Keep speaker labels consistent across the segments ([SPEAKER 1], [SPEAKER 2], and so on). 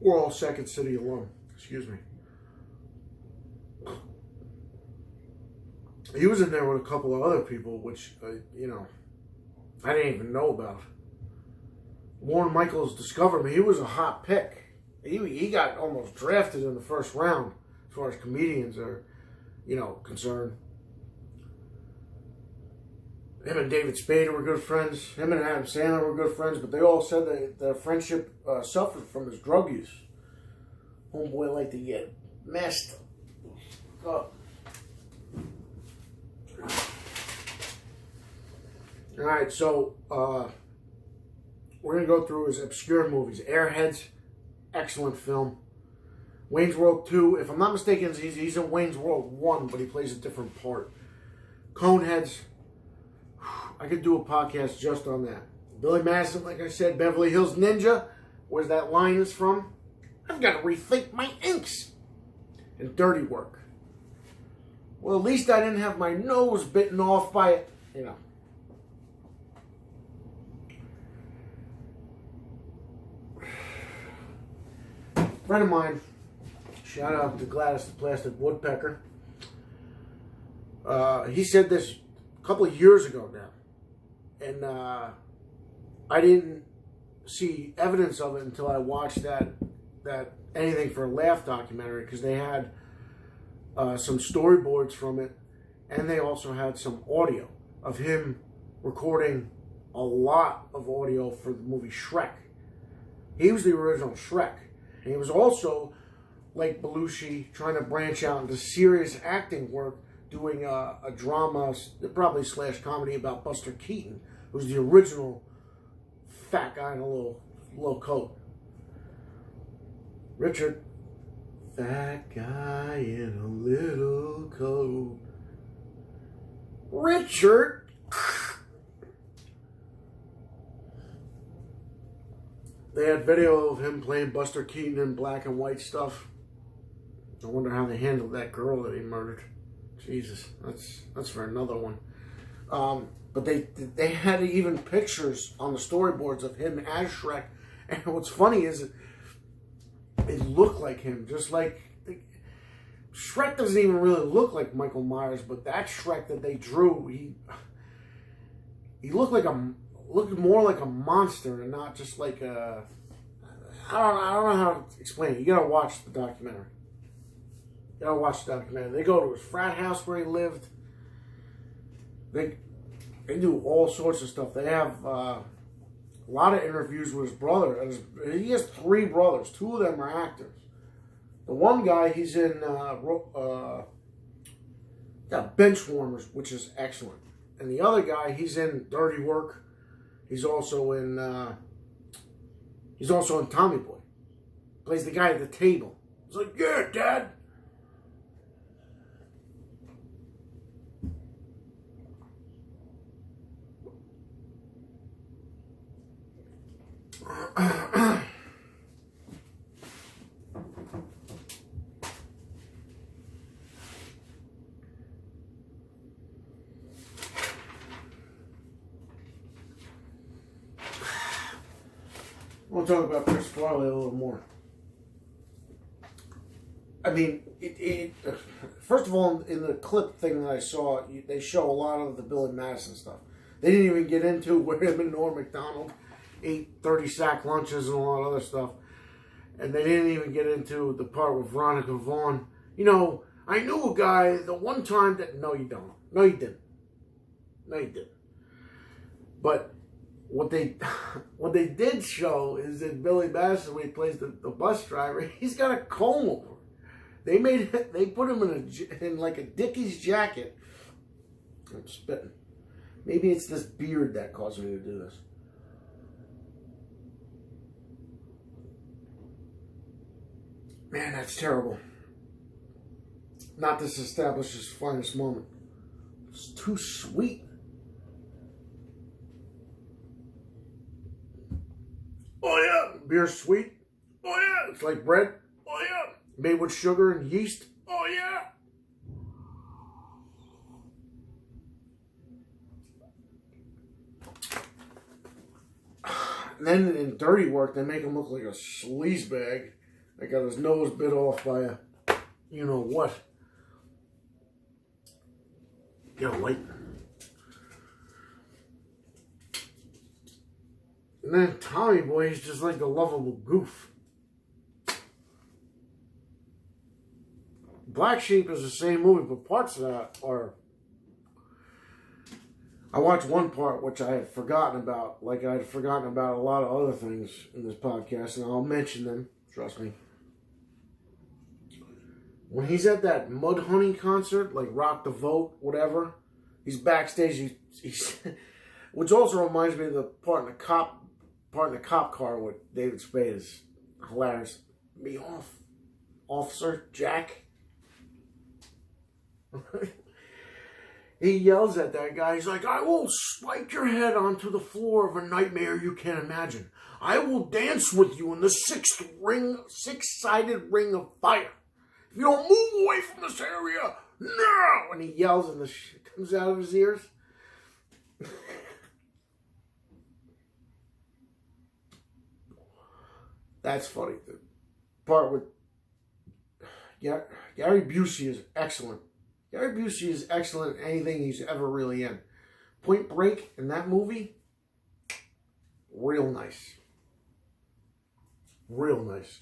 [SPEAKER 1] We're all Second City alum. Excuse me. He was in there with a couple of other people, which, you know, I didn't even know about. Warren Michaels discovered me. He was a hot pick. He got almost drafted in the first round as far as comedians are, you know, concerned. Him and David Spade were good friends. Him and Adam Sandler were good friends, but they all said their friendship suffered from his drug use. Homeboy liked to get messed up. Alright, so we're going to go through his obscure movies. Airheads, excellent film. Wayne's World 2, if I'm not mistaken, he's in Wayne's World 1, but he plays a different part. Coneheads, I could do a podcast just on that. Billy Madison, like I said, Beverly Hills Ninja, where's that line is from? I've got to rethink my inks. And Dirty Work. Well, at least I didn't have my nose bitten off by it, you know. Friend of mine, shout out to Gladys the Plastic Woodpecker. He said this a couple of years ago now, and I didn't see evidence of it until I watched that Anything for a Laugh documentary, because they had some storyboards from it, and they also had some audio of him recording a lot of audio for the movie Shrek. He was the original Shrek. And he was also, like Belushi, trying to branch out into serious acting work, doing a drama, probably / comedy about Buster Keaton, who's the original fat guy in a little coat. Richard, fat guy in a little coat. Richard. They had video of him playing Buster Keaton in black and white stuff. I wonder how they handled that girl that he murdered. Jesus, that's for another one. But they had even pictures on the storyboards of him as Shrek. And what's funny is it looked like him, just like Shrek doesn't even really look like Michael Myers, but that Shrek that they drew, he looked more like a monster and not just like a... I don't know how to explain it. You gotta watch the documentary. They go to his frat house where he lived. They do all sorts of stuff. They have a lot of interviews with his brother. He has 3 brothers. 2 of them are actors. The one guy, he's in Benchwarmers, which is excellent. And the other guy, he's in Dirty Work. He's also in Tommy Boy. Plays the guy at the table. He's like, yeah, Dad. We'll talk about Chris Farley a little more. I mean, first of all, in the clip thing that I saw, they show a lot of the Billy Madison stuff. They didn't even get into where him and Norm Macdonald ate 30-sack lunches and a lot of other stuff. And they didn't even get into the part with Veronica Vaughn. You know, I knew a guy the one time that... No, you don't. No, you didn't. No, you didn't. But... What they did show is that Billy Madison, when he plays the bus driver, he's got a comb over. They put him in like a Dickies jacket. I'm spitting. Maybe it's this beard that caused me to do this. Man, that's terrible. Not this establishes finest moment. It's too sweet. Oh yeah, beer's sweet. Oh yeah, it's like bread. Oh yeah, made with sugar and yeast. Oh yeah. And then in Dirty Work, they make him look like a sleazebag. that got his nose bit off by a, you know what. Get a light. And then Tommy Boy is just like a lovable goof. Black Sheep is the same movie, but parts of that are... I watched one part which I had forgotten about, like I had forgotten about a lot of other things in this podcast, and I'll mention them, trust me. When he's at that Mudhoney concert, like Rock the Vote, whatever, he's backstage, he's which also reminds me of the part in the cop car with David Spade is hilarious. Me off, Officer Jack. He yells at that guy. He's like, I will spike your head onto the floor of a nightmare you can't imagine. I will dance with you in the six-sided ring of fire. If you don't move away from this area, no! And he yells and the shit comes out of his ears. That's funny. The part with Gary Busey is excellent. Gary Busey is excellent in anything he's ever really in. Point Break in that movie, real nice. Real nice.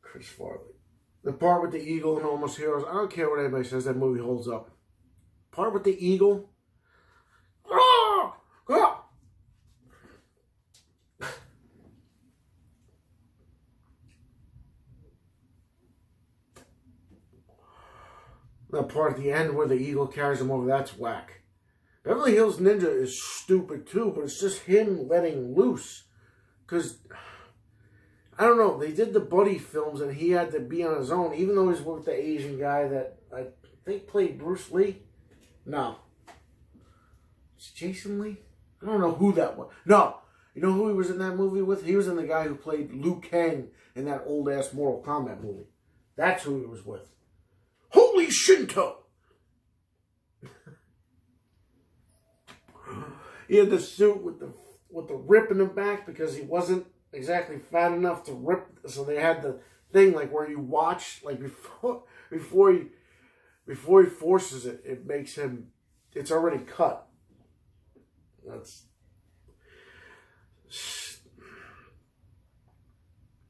[SPEAKER 1] Chris Farley. The part with the eagle and Almost Heroes, I don't care what anybody says, that movie holds up. Part with the eagle. Ah! Ah! That part at the end where the eagle carries him over, that's whack. Beverly Hills Ninja is stupid too, but it's just him letting loose. Because, I don't know, they did the buddy films and he had to be on his own, even though he's with the Asian guy that I think played Bruce Lee. No. It's Jason Lee? I don't know who that was. No. You know who he was in that movie with? He was in the guy who played Liu Kang in that old-ass Mortal Kombat movie. That's who he was with. Holy Shinto! He had the suit with the rip in the back because he wasn't exactly fat enough to rip. So they had the thing like where you watch like before he forces it, it makes him. It's already cut. That's.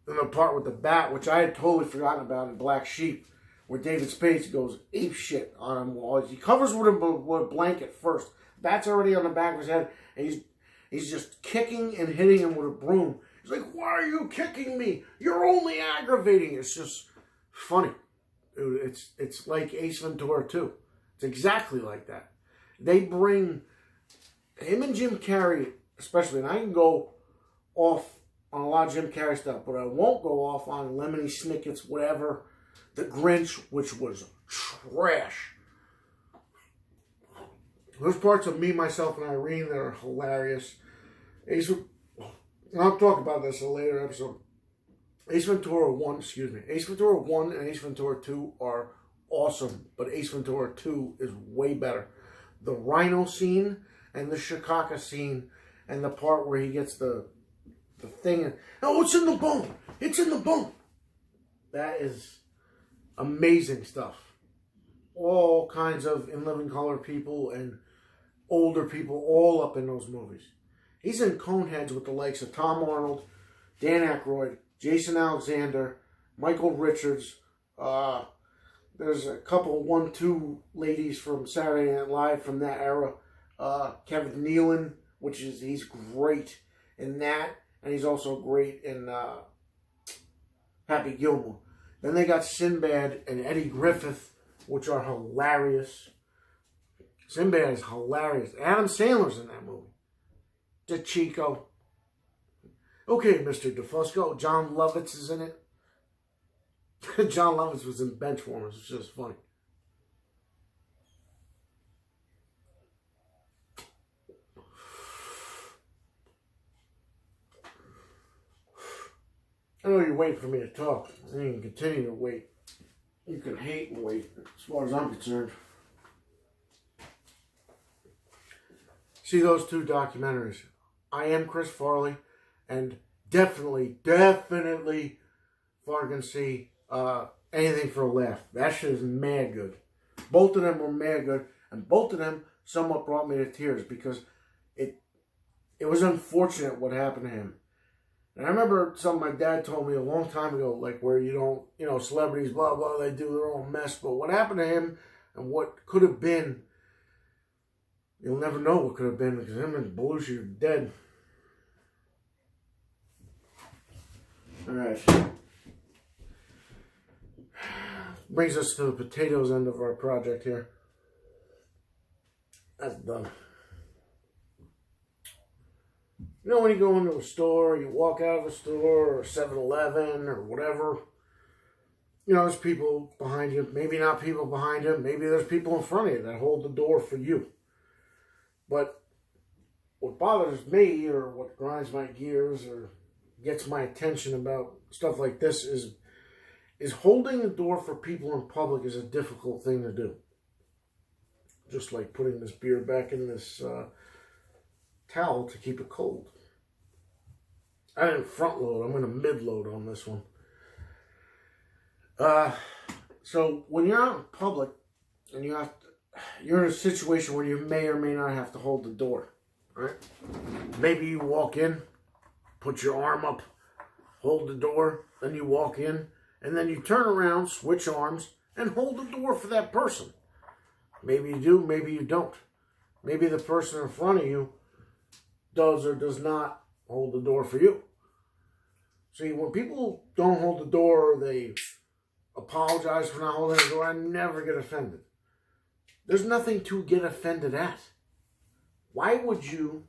[SPEAKER 1] And the part with the bat, which I had totally forgotten about in Black Sheep, where David Spade goes ape shit on him while he covers with a blanket first. Bat's already on the back of his head, and he's just kicking and hitting him with a broom. He's like, "Why are you kicking me? You're only aggravating." It's just funny. It's like Ace Ventura 2. It's exactly like that. They bring him and Jim Carrey, especially, and I can go off on a lot of Jim Carrey stuff, but I won't go off on Lemony Snicket's whatever. The Grinch, which was trash. There's parts of Me, Myself, and Irene that are hilarious. I'll talk about this in a later episode. Ace Ventura 1 and Ace Ventura 2 are awesome, but Ace Ventura 2 is way better. The rhino scene and the Shikaka scene and the part where he gets the thing and, oh, it's in the bone. It's in the bone. That is amazing stuff. All kinds of In Living Color people and older people all up in those movies. He's in Coneheads with the likes of Tom Arnold, Dan Aykroyd, Jason Alexander, Michael Richards. There's a couple 1-2 ladies from Saturday Night Live from that era. Kevin Nealon, he's great in that. And he's also great in Happy Gilmore. Then they got Sinbad and Eddie Griffith, which are hilarious. Sinbad is hilarious. Adam Sandler's in that movie. DeChico. Okay, Mr. DeFusco. John Lovitz is in it. John Lovitz was in Benchwarmers. It's just funny. I know you're waiting for me to talk. And you can continue to wait. You can hate and wait, as far as I'm concerned. see those two documentaries. I Am Chris Farley, and definitely fucking see Anything for a Laugh. That shit is mad good. Both of them were mad good, and both of them somewhat brought me to tears because it was unfortunate what happened to him. And I remember something my dad told me a long time ago, like where you don't, celebrities, blah, blah, they do their own mess. But what happened to him and what could have been, you'll never know what could have been because him and Belushi are dead. All right. Brings us to the potatoes end of our project here. That's done. You know when you go into a store, you walk out of a store or 7-Eleven or whatever, there's people behind you. Maybe not people behind you. Maybe there's people in front of you that hold the door for you. But what bothers me or what grinds my gears or gets my attention about stuff like this is holding the door for people in public is a difficult thing to do. Just like putting this beer back in this towel to keep it cold. I didn't front load. I'm going to mid load on this one. So when you're out in public and you're in a situation where you may or may not have to hold the door, right? Maybe you walk in, put your arm up, hold the door, then you walk in, and then you turn around, switch arms, and hold the door for that person. Maybe you do, maybe you don't. Maybe the person in front of you does or does not hold the door for you. See, when people don't hold the door or they apologize for not holding the door, I never get offended. There's nothing to get offended at. Why would you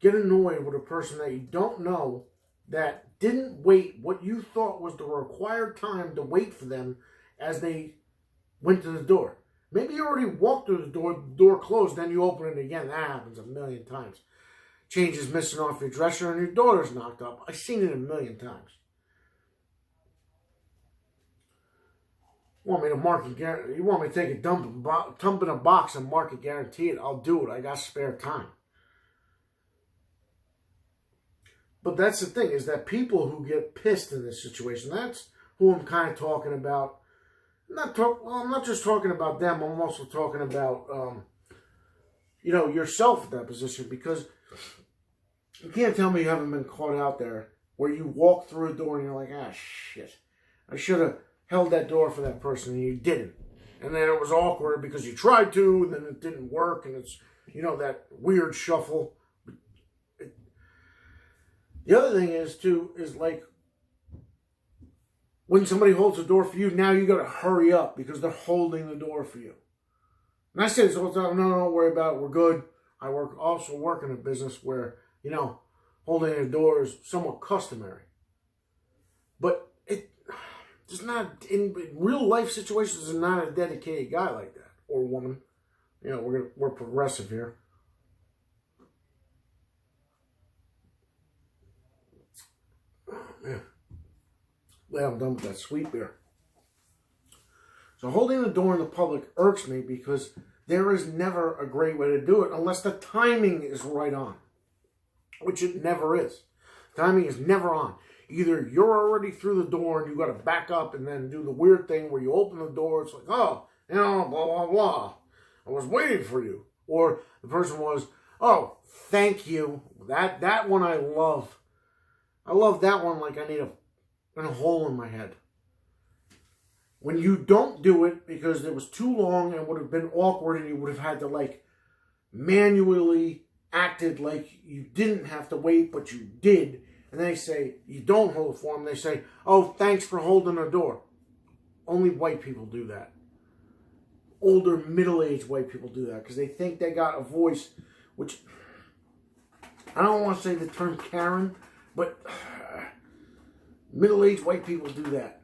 [SPEAKER 1] get annoyed with a person that you don't know that didn't wait what you thought was the required time to wait for them as they went to the door? Maybe you already walked through the door closed, then you open it again. That happens a million times. Change is missing off your dresser and your daughter's knocked up. I've seen it a million times. You want me to take a dump in a box and mark it, guarantee it, I'll do it. I got spare time. But that's the thing, is that people who get pissed in this situation, that's who I'm kind of talking about. I'm not just talking about them, I'm also talking about, yourself in that position, because you can't tell me you haven't been caught out there where you walk through a door and you're like, shit, I should have held that door for that person, and you didn't. And then it was awkward because you tried to, and then it didn't work, and it's, that weird shuffle. The other thing is like, when somebody holds the door for you, now you got to hurry up because they're holding the door for you. And I say this all the time, no, don't worry about it, we're good. I also work in a business where, holding a door is somewhat customary. But it's not, in real life situations, is not a dedicated guy like that, or woman. We're progressive here. Oh, man. Glad I'm done with that sweet beer. So holding the door in the public irks me because there is never a great way to do it unless the timing is right on, which it never is. Timing is never on. Either you're already through the door and you got to back up and then do the weird thing where you open the door. It's like, blah, blah, blah. I was waiting for you. Or the person was, oh, thank you. That one I love. I love that one like I need a hole in my head. When you don't do it because it was too long and would have been awkward and you would have had to manually acted like you didn't have to wait, but you did. And they say, you don't hold it for them. They say, oh, thanks for holding the door. Only white people do that. Older, middle-aged white people do that because they think they got a voice, which I don't want to say the term Karen, but middle-aged white people do that.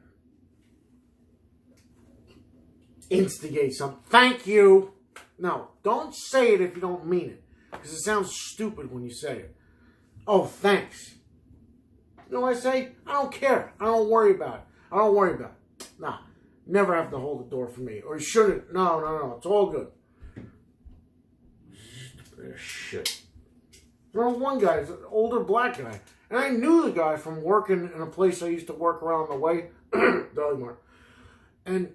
[SPEAKER 1] Instigate something. Thank you. No, don't say it if you don't mean it. Because it sounds stupid when you say it. Oh, thanks. You know what I say? I don't care. I don't worry about it. I don't worry about it. Nah, never have to hold the door for me. Or you shouldn't. No. It's all good. Shit. There was one guy, an older black guy. And I knew the guy from working in a place I used to work around the way. Deli Mart. And,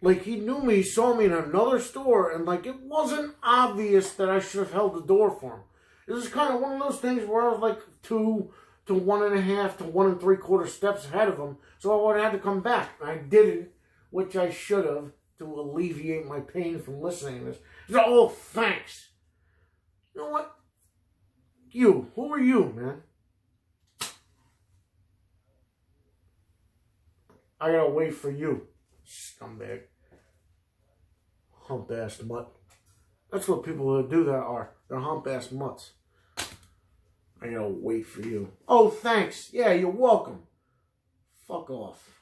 [SPEAKER 1] like, he knew me, he saw me in another store, and, like, it wasn't obvious that I should have held the door for him. It was kind of one of those things where I was, like, 2 to 1.5 to 1 3/4 steps ahead of him, so I would have had to come back. And I didn't, which I should have, to alleviate my pain from listening to this. He said, oh, thanks. You know what? You. Who are you, man? I gotta wait for you, scumbag. Hump-ass mutt. That's what people who do that are. They're hump-ass mutts. I gotta wait for you. Oh, thanks. Yeah, you're welcome. Fuck off.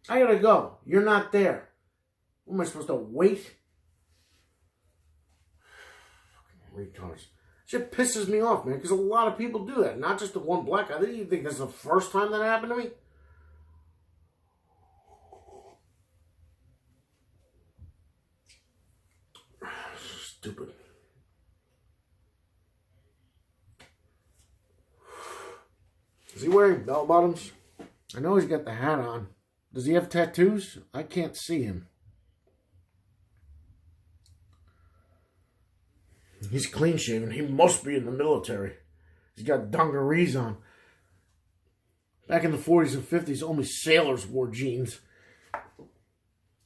[SPEAKER 1] I gotta go. You're not there. What am I supposed to wait? Fucking retards. Shit pisses me off, man, because a lot of people do that. Not just the one black guy. You think that's the first time that happened to me? Stupid. Is he wearing bell bottoms? I know he's got the hat on. Does he have tattoos? I can't see him. He's clean shaven. He must be in the military. He's got dungarees on. Back in the 40s and 50s, only sailors wore jeans.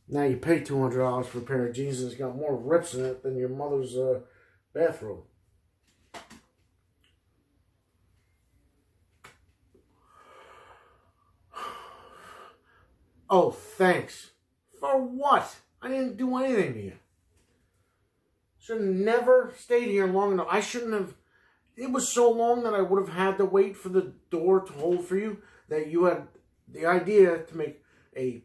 [SPEAKER 1] Now you pay $200 for a pair of jeans and it's got more rips in it than your mother's bathrobe. Oh, thanks. For what? I didn't do anything to you. Should have never stayed here long enough. I shouldn't have. It was so long that I would have had to wait for the door to hold for you that you had the idea to make a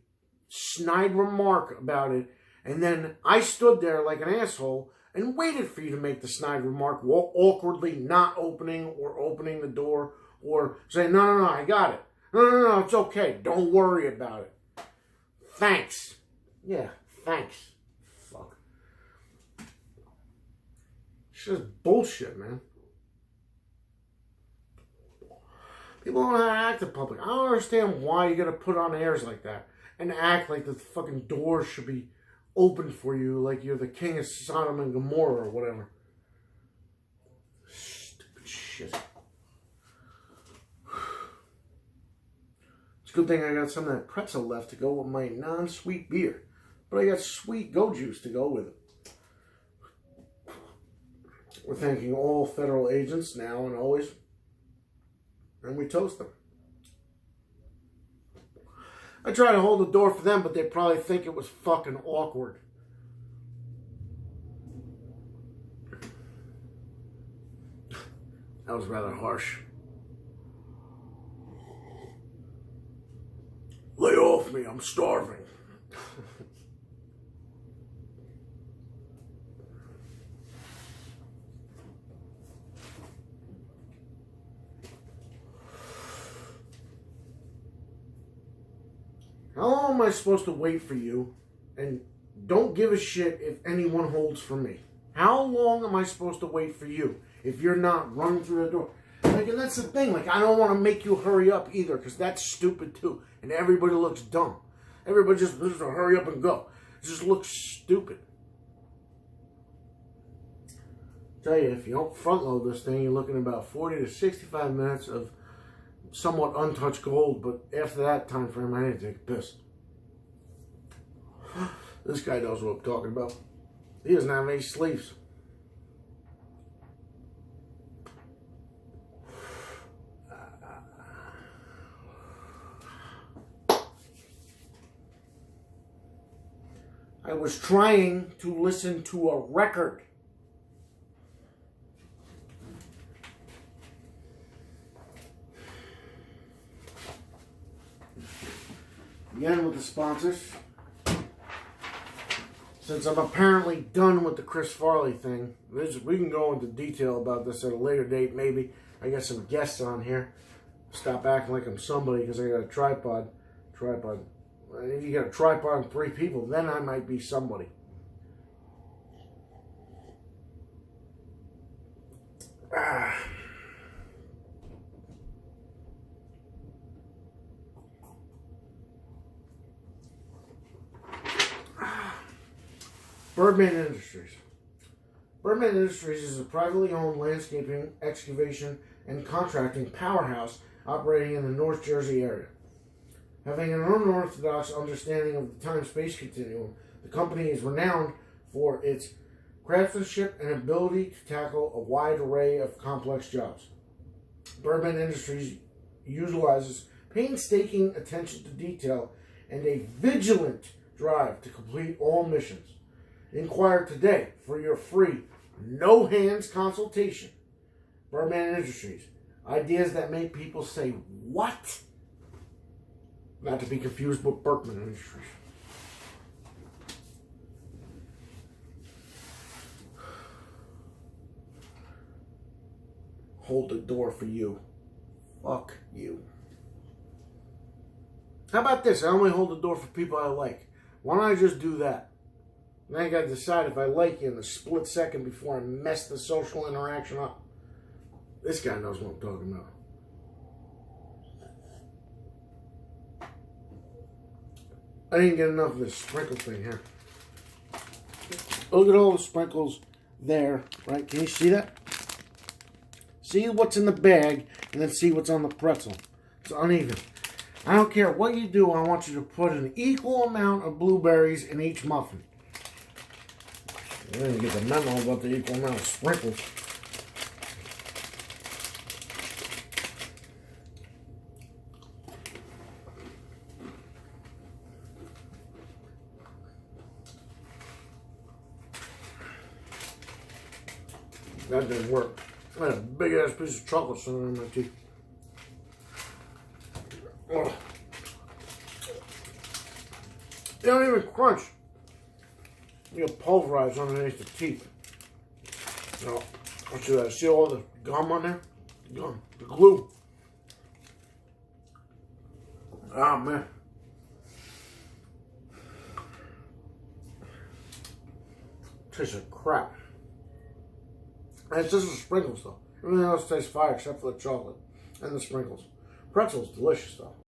[SPEAKER 1] snide remark about it. And then I stood there like an asshole and waited for you to make the snide remark, awkwardly not opening or opening the door or saying, no, I got it. No, it's okay. Don't worry about it. Thanks. Yeah, thanks. Fuck. It's just bullshit, man. People don't know how to act in public. I don't understand why you gotta put on airs like that and act like the fucking door should be open for you like you're the king of Sodom and Gomorrah or whatever. Stupid shit. It's a good thing I got some of that pretzel left to go with my non-sweet beer. But I got sweet go juice to go with it. We're thanking all federal agents now and always. And we toast them. I try to hold the door for them, but they probably think it was fucking awkward. That was rather harsh. Lay off me, I'm starving. How long am I supposed to wait for you? And don't give a shit if anyone holds for me. How long am I supposed to wait for you if you're not running through the door? Like, and that's the thing. Like, I don't want to make you hurry up either, because that's stupid too. And everybody looks dumb. Everybody just looks to hurry up and go. It just looks stupid. Tell you, if you don't front load this thing, you're looking at about 40 to 65 minutes of somewhat untouched gold, but after that time frame, I need to take a piss. This guy knows what I'm talking about. He doesn't have any sleeves. I was trying to listen to a record. Again with the sponsors. Since I'm apparently done with the Chris Farley thing, we can go into detail about this at a later date, maybe. I got some guests on here. Stop acting like I'm somebody because I got a tripod. If you got a tripod and 3 people, then I might be somebody. Birdman Industries. Birdman Industries is a privately owned landscaping, excavation, and contracting powerhouse operating in the North Jersey area. Having an unorthodox understanding of the time-space continuum, the company is renowned for its craftsmanship and ability to tackle a wide array of complex jobs. Birdman Industries utilizes painstaking attention to detail and a vigilant drive to complete all missions. Inquire today for your free, no-hands consultation. Birdman Industries. Ideas that make people say, what? Not to be confused with Berkman Industries. Hold the door for you. Fuck you. How about this? I only hold the door for people I like. Why don't I just do that? Now I gotta decide if I like you in the split second before I mess the social interaction up. This guy knows what I'm talking about. I didn't get enough of this sprinkle thing here. Look at all the sprinkles there, right? Can you see that? See what's in the bag and then see what's on the pretzel. It's uneven. I don't care what you do, I want you to put an equal amount of blueberries in each muffin. I didn't get the memo about the equal amount of sprinkles. That didn't work. I had a big ass piece of chocolate sitting in my teeth. Oh. They don't even crunch. You get pulverized underneath the teeth. No, I'll show you that. See all the gum on there? Gum, the glue. Ah, man. Tastes like crap. And it's just the sprinkles, though. Everything else tastes fire except for the chocolate and the sprinkles. Pretzel's delicious, though.